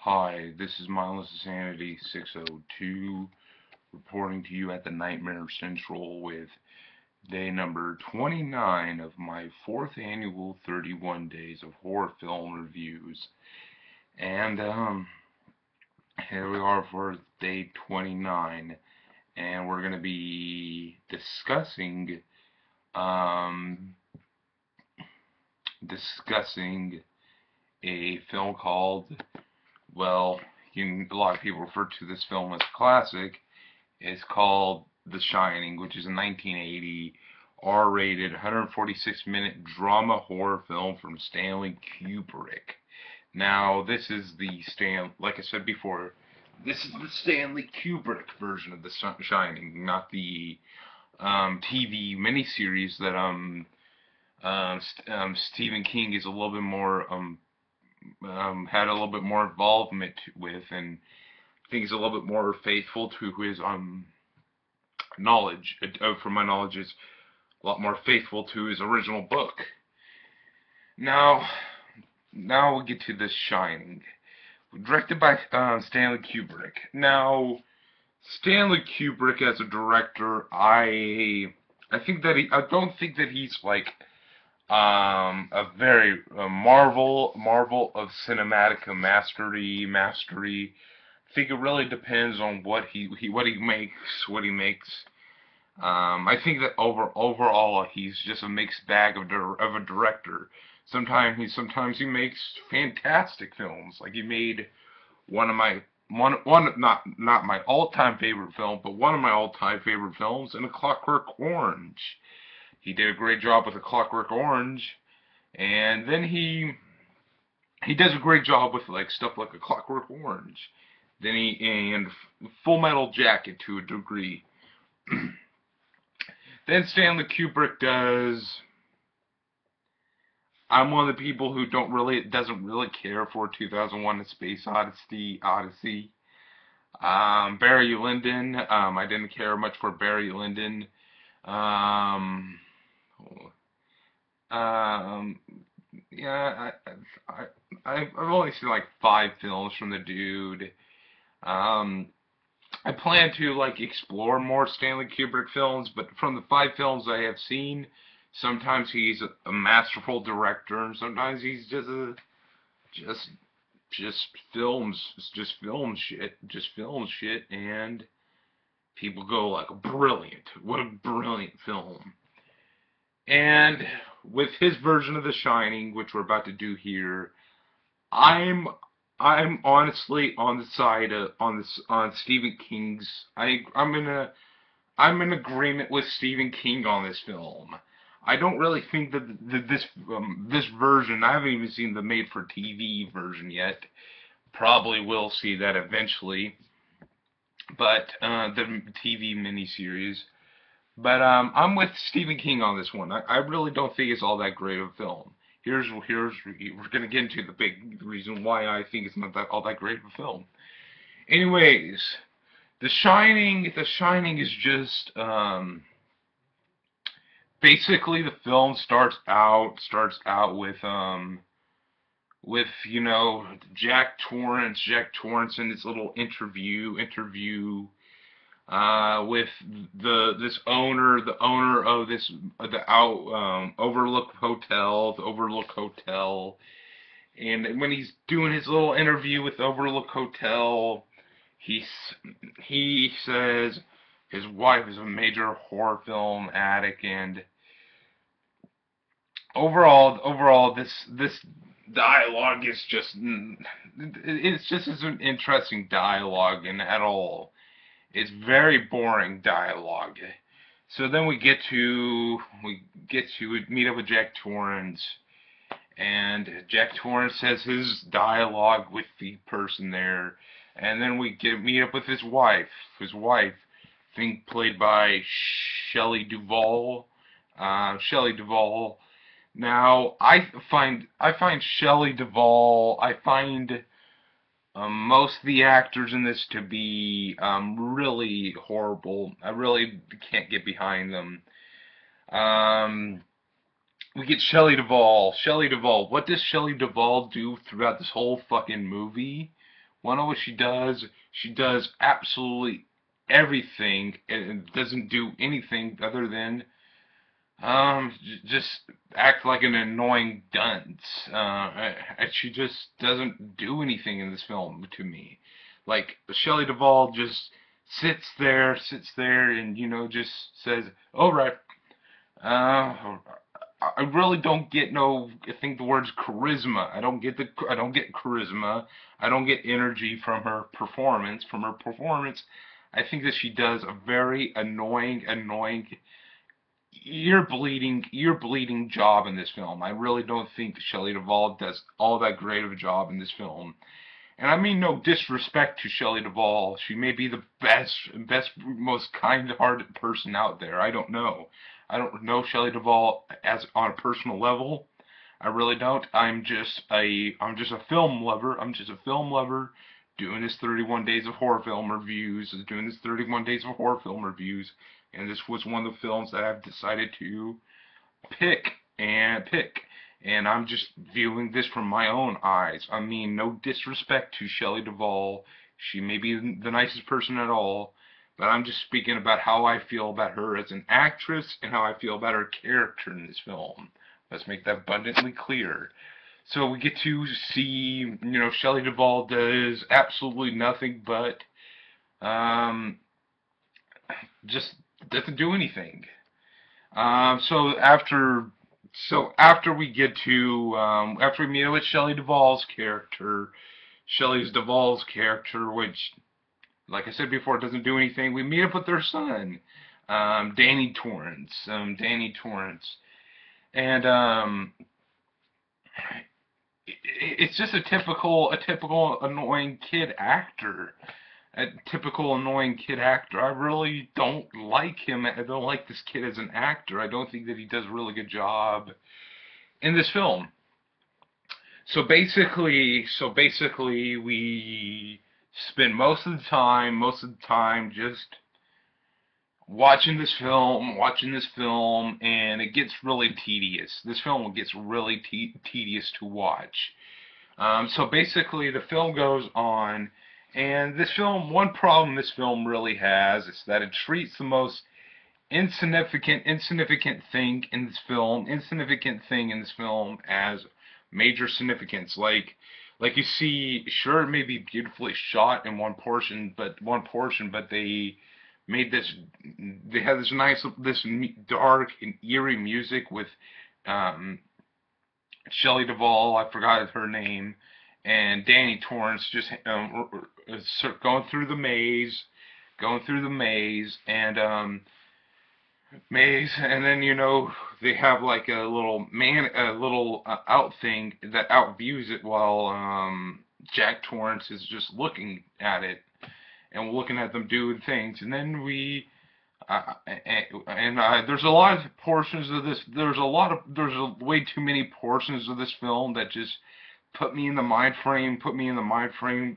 Hi, this is Mindless Insanity 602 reporting to you at the Nightmare Central with day number 29 of my 4th annual 31 Days of Horror Film Reviews. And here we are for day 29, and we're going to be um discussing a film called, well, a lot of people refer to this film as a classic. It's called The Shining, which is a 1980 R-rated 146-minute drama horror film from Stanley Kubrick. Now, this is like I said before, this is the Stanley Kubrick version of The Shining, not the TV miniseries that Stephen King is a little bit more had a little bit more involvement with, and I think he's a little bit more faithful to his knowledge. From my knowledge, is a lot more faithful to his original book. Now we'll get to The Shining, directed by Stanley Kubrick. Now, Stanley Kubrick as a director, I don't think that he's like a very marvel of cinematic mastery. I think it really depends on what he makes. I think that overall he's just a mixed bag of a director. Sometimes he makes fantastic films. Like he made not my all-time favorite film, but one of my all-time favorite films, in A Clockwork Orange. He did a great job with A Clockwork Orange, and then he does a great job with like stuff like A Clockwork Orange. And Full Metal Jacket to a degree. Then Stanley Kubrick does. I'm one of the people who doesn't really care for 2001: A Space Odyssey. Barry Lyndon. I didn't care much for Barry Lyndon. Yeah, I've only seen like 5 films from the dude. I plan to like explore more Stanley Kubrick films, but from the 5 films I have seen, sometimes he's a masterful director, and sometimes he's just film shit, and people go like, brilliant, what a brilliant film. And with his version of The Shining, which we're about to do here, I'm honestly on the side of on Stephen King's. I'm in agreement with Stephen King on this film. I don't really think that this version. I haven't even seen the made-for-TV version yet. Probably will see that eventually. But the TV miniseries. But I'm with Stephen King on this one. I really don't think it's all that great of a film. We're gonna get into the big reason why I think it's not all that great of a film. Anyways, The Shining is just basically the film starts out with Jack Torrance in this little interview with the owner of the Overlook Hotel, and when he's doing his little interview with Overlook Hotel, he says his wife is a major horror film addict, and overall this dialogue is just isn't interesting dialogue at all. It's very boring dialogue. So then we meet up with Jack Torrance, and Jack Torrance says his dialogue with the person there, and then we meet up with his wife, I think played by Shelley Duvall. Now I find Shelley Duvall. I find most of the actors in this to be really horrible. I really can't get behind them. We get Shelley Duvall. What does Shelley Duvall do throughout this whole fucking movie? Want to know what she does? She does absolutely everything and doesn't do anything other than just act like an annoying dunce. She just doesn't do anything in this film to me. Like Shelley Duvall just sits there, and just says, "All right." I really don't get I think the word's charisma. I don't get charisma. I don't get energy from her performance. I think that she does a very annoying, ear bleeding job in this film. I really don't think Shelley Duvall does all that great of a job in this film. And I mean no disrespect to Shelley Duvall. She may be the best, most kind-hearted person out there. I don't know. I don't know Shelley Duvall as on a personal level. I really don't. I'm just a film lover. I'm just a film lover doing this 31 days of horror film reviews, and this was one of the films that I've decided to pick. And I'm just viewing this from my own eyes. I mean, no disrespect to Shelley Duvall. She may be the nicest person at all, but I'm just speaking about how I feel about her as an actress and how I feel about her character in this film. Let's make that abundantly clear. So we get to see, Shelley Duvall does absolutely nothing but just doesn't do anything. So after we get to after we meet with Shelley Duvall's character, which, like I said before, doesn't do anything. We meet up with their son, Danny Torrance, and it's just a typical annoying kid actor. A typical annoying kid actor. I really don't like him. I don't like this kid as an actor. I don't think that he does a really good job in this film. So basically, we spend most of the time, just watching this film, and it gets really tedious. This film gets really tedious to watch. So basically, the film goes on, and one problem this film really has is that it treats the most insignificant thing in this film as major significance. Like you see, sure, it may be beautifully shot in one portion, but they had this dark and eerie music with um, Shelley Duvall, I forgot her name, and Danny Torrance just going through the maze, and then they have like a little out thing that outviews it while Jack Torrance is just looking at it and looking at them doing things, and then there's a lot of portions of this. There's way too many portions of this film that just put me in the mind frame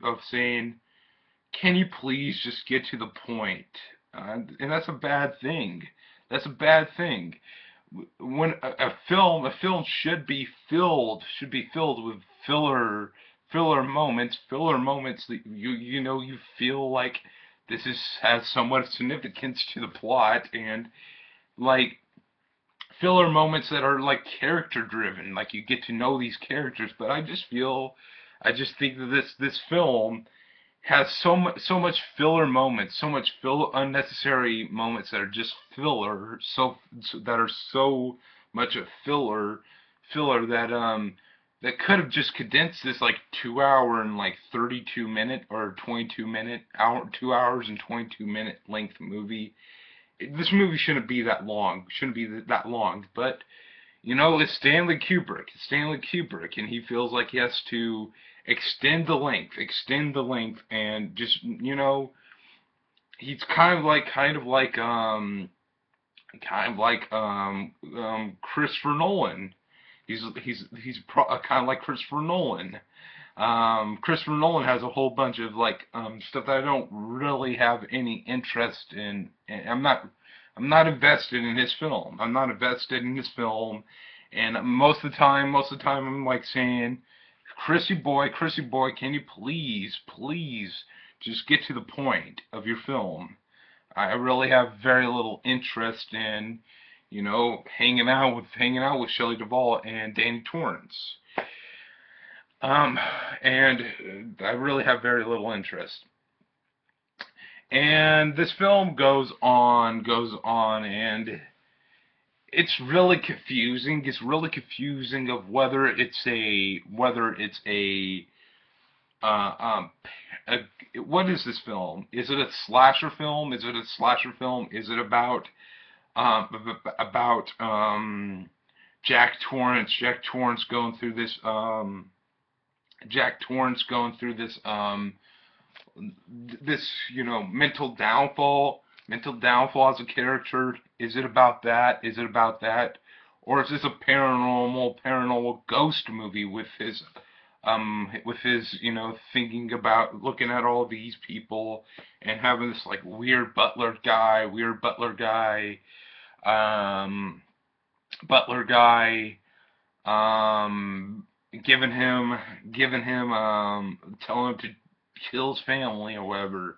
of saying, can you please just get to the point? And that's a bad thing. That's a bad thing. When a film should be filled with filler moments that you feel like has somewhat significance to the plot, and like filler moments that are like character driven, like you get to know these characters. But I just think that this film has so much filler moments, unnecessary moments that are just filler, that are so much a filler that could have just condensed this like 2 hour and like 32 minute or 22 minute 2 hours and 22 minute length movie. This movie shouldn't be that long. But it's Stanley Kubrick. And he feels like he has to extend the length, and just he's kind of like Christopher Nolan. He's kind of like Christopher Nolan. Christopher Nolan has a whole bunch of stuff that I don't really have any interest in. And I'm not invested in his film. And most of the time I'm like saying, Chrissy boy, can you please just get to the point of your film? I really have very little interest in, hanging out with Shelley Duvall and Danny Torrance. Um, and I really have very little interest. And this film goes on, and it's really confusing. It's really confusing of whether it's uh, um, a, what is this film? Is it a slasher film? Is it a slasher film? Is it about Jack Torrance? Jack Torrance going through this mental downfall as a character. Is it about that? Or is this a paranormal ghost movie with his thinking about looking at all these people and having this like weird um butler guy giving him telling him to kill his family or whatever.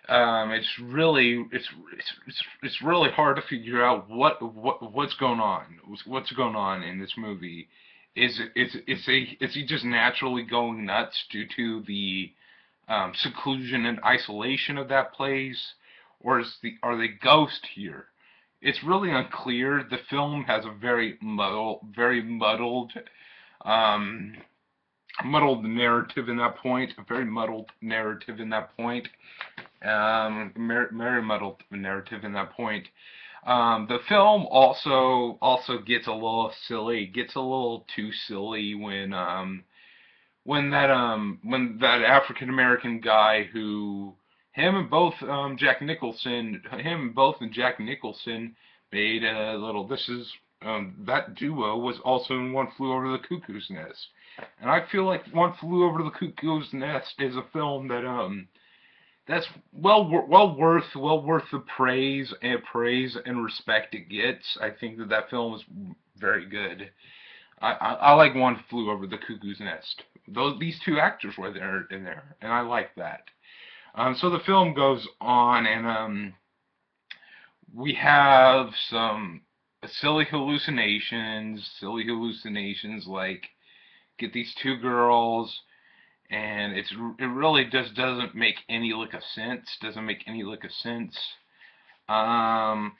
It's really hard to figure out what's going on. What's going on in this movie? Is he just naturally going nuts due to the seclusion and isolation of that place, or are they ghosts here? It's really unclear. The film has a um, muddled narrative in that point. A very muddled narrative in that point. Very muddled narrative in that point. The film also gets a little silly. Gets a little too silly when that African American guy who him and both Jack Nicholson made a little. That duo was also in One Flew Over the Cuckoo's Nest, and I feel like One Flew Over the Cuckoo's Nest is a film that's well worth the praise and respect it gets. I think that film is very good. I like One Flew Over the Cuckoo's Nest. These two actors were there in there, and I like that. So the film goes on, and we have some silly hallucinations like get these two girls, and it really just doesn't make any lick of sense. Um,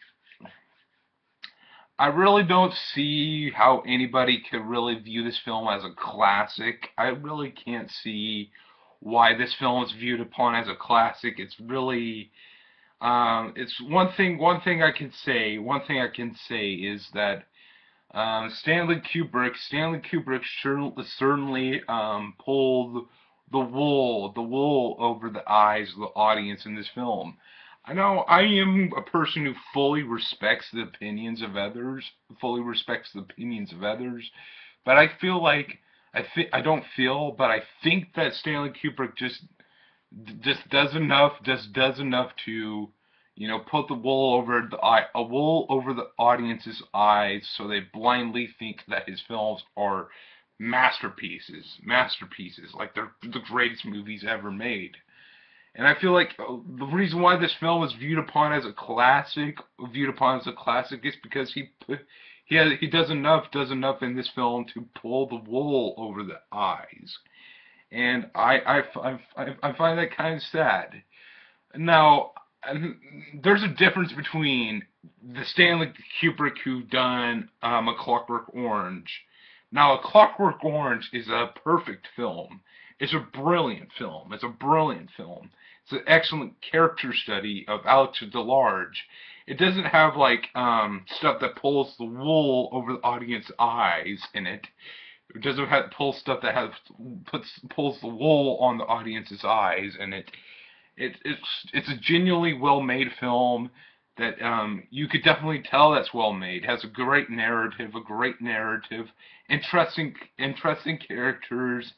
I really don't see how anybody could really view this film as a classic. I really can't see why this film is viewed upon as a classic. It's really, it's one thing I can say is that Stanley Kubrick certainly pulled the wool over the eyes of the audience in this film. I know I am a person who fully respects the opinions of others, but I feel like I don't feel, but I think that Stanley Kubrick just does enough to put the wool over the audience's eyes, so they blindly think that his films are masterpieces, like they're the greatest movies ever made. And I feel like the reason why this film is viewed upon as a classic, is because he does enough in this film to pull the wool over the eyes, and I find that kind of sad. Now, there's a difference between the Stanley Kubrick who done A Clockwork Orange. Now, A Clockwork Orange is a perfect film. It's a brilliant film. It's an excellent character study of Alex DeLarge. It doesn't have like stuff that pulls the wool over the audience's eyes in it. It doesn't pull stuff that pulls the wool on the audience's eyes in it. It's a genuinely well-made film that you could definitely tell that's well made. It has a great narrative, interesting characters,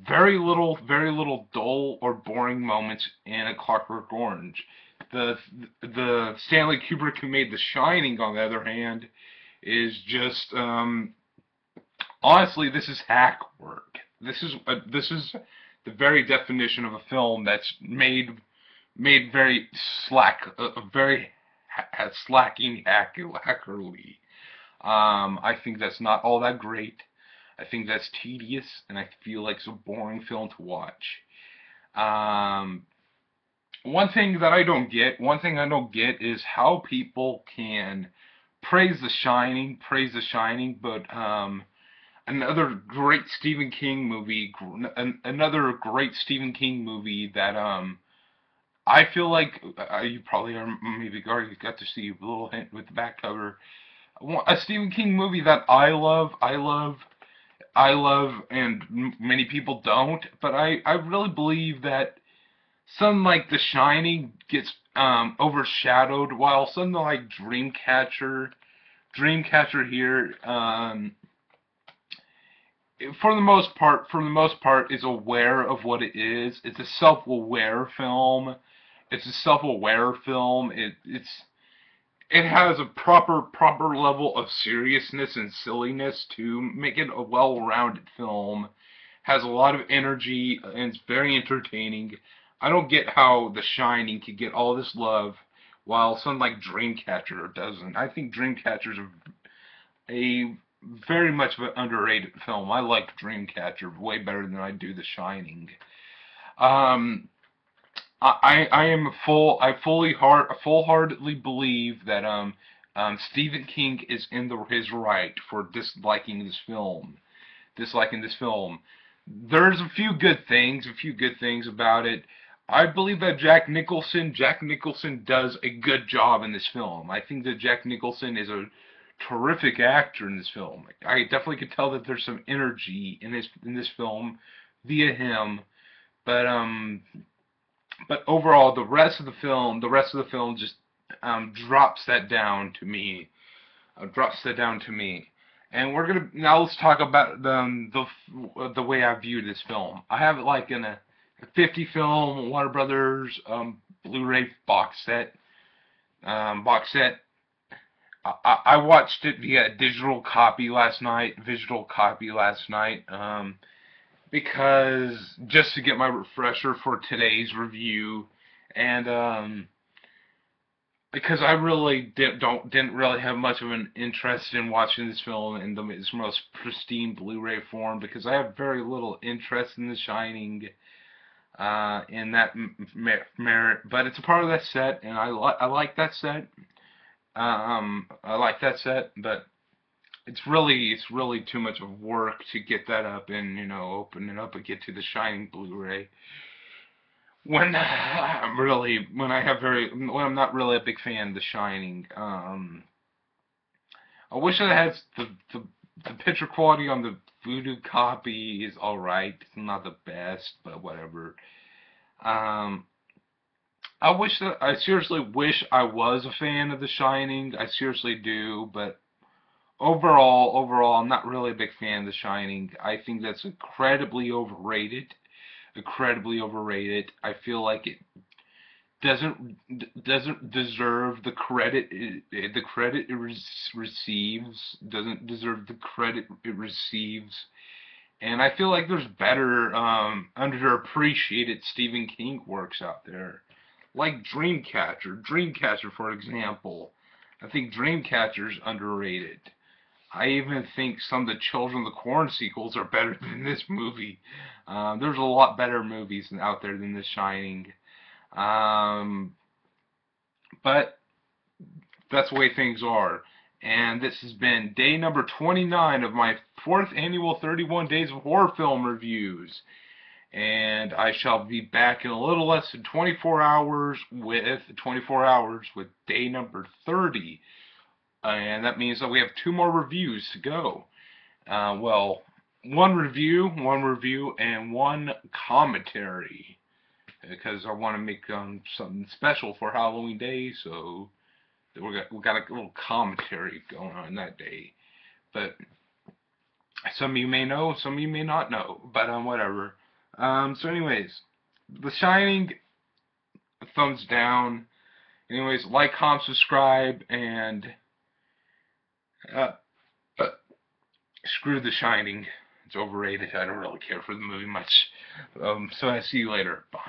very little dull or boring moments in A Clockwork Orange. The Stanley Kubrick who made The Shining, on the other hand, is just honestly, this is hack work. This is the very definition of a film that's made very very slacking hackerly. I think that's not all that great. I think that's tedious, and I feel like it's a boring film to watch. Um, one thing I don't get is how people can praise The Shining, but another great Stephen King movie, another great Stephen King movie that I feel like you probably are maybe already got to see a little hint with the back cover. A Stephen King movie that I love, and many people don't, but I really believe that something like The Shining gets overshadowed, while something like Dreamcatcher here, for the most part, is aware of what it is. It's a self-aware film. It's a self-aware film. It has a proper level of seriousness and silliness to make it a well-rounded film. Has a lot of energy and it's very entertaining. I don't get how The Shining could get all this love while something like Dreamcatcher doesn't. I think Dreamcatcher's a very much of an underrated film. I like Dreamcatcher way better than I do The Shining. Um, I full-heartedly believe that Stephen King is in his right for disliking this film. Disliking this film. There's a few good things about it. I believe that Jack Nicholson does a good job in this film. I think that Jack Nicholson is a terrific actor in this film. I definitely could tell that there's some energy in this film via him, but overall the rest of the film just drops that down to me. Drops that down to me. And we're gonna now let's talk about the way I view this film. I have it like in a 50 film Warner Brothers Blu-ray box set. Box set. I watched it via digital copy last night. Because just to get my refresher for today's review, and because I really didn't really have much of an interest in watching this film in its most pristine Blu-ray form, because I have very little interest in The Shining in that merit. But it's a part of that set, and I like that set. I like that set, but it's really too much of work to get that up and open it up and get to The Shining Blu-ray. When when I'm not really a big fan of The Shining. I wish I had the picture quality on the Voodoo copy is alright. It's not the best, but whatever. Um, I seriously wish I was a fan of The Shining. I seriously do, but overall, I'm not really a big fan of The Shining. I think that's incredibly overrated. Incredibly overrated. I feel like it doesn't deserve the credit receives. Doesn't deserve the credit it receives. And I feel like there's better underappreciated Stephen King works out there, like Dreamcatcher. Dreamcatcher, for example. I think Dreamcatcher's underrated. I even think some of the Children of the Corn sequels are better than this movie. There's a lot better movies out there than The Shining. But that's the way things are. And this has been day number 29 of my 4th annual 31 Days of Horror Film Reviews. And I shall be back in a little less than 24 hours with day number 30. And that means that we have 2 more reviews to go. Well, one review, and one commentary. Because I want to make something special for Halloween Day, so we got a little commentary going on that day. But some of you may know, some of you may not know. But whatever. So anyways, The Shining, thumbs down. Anyways, like, comment, subscribe, and screw The Shining. It's overrated. I don't really care for the movie much. So I'll see you later. Bye.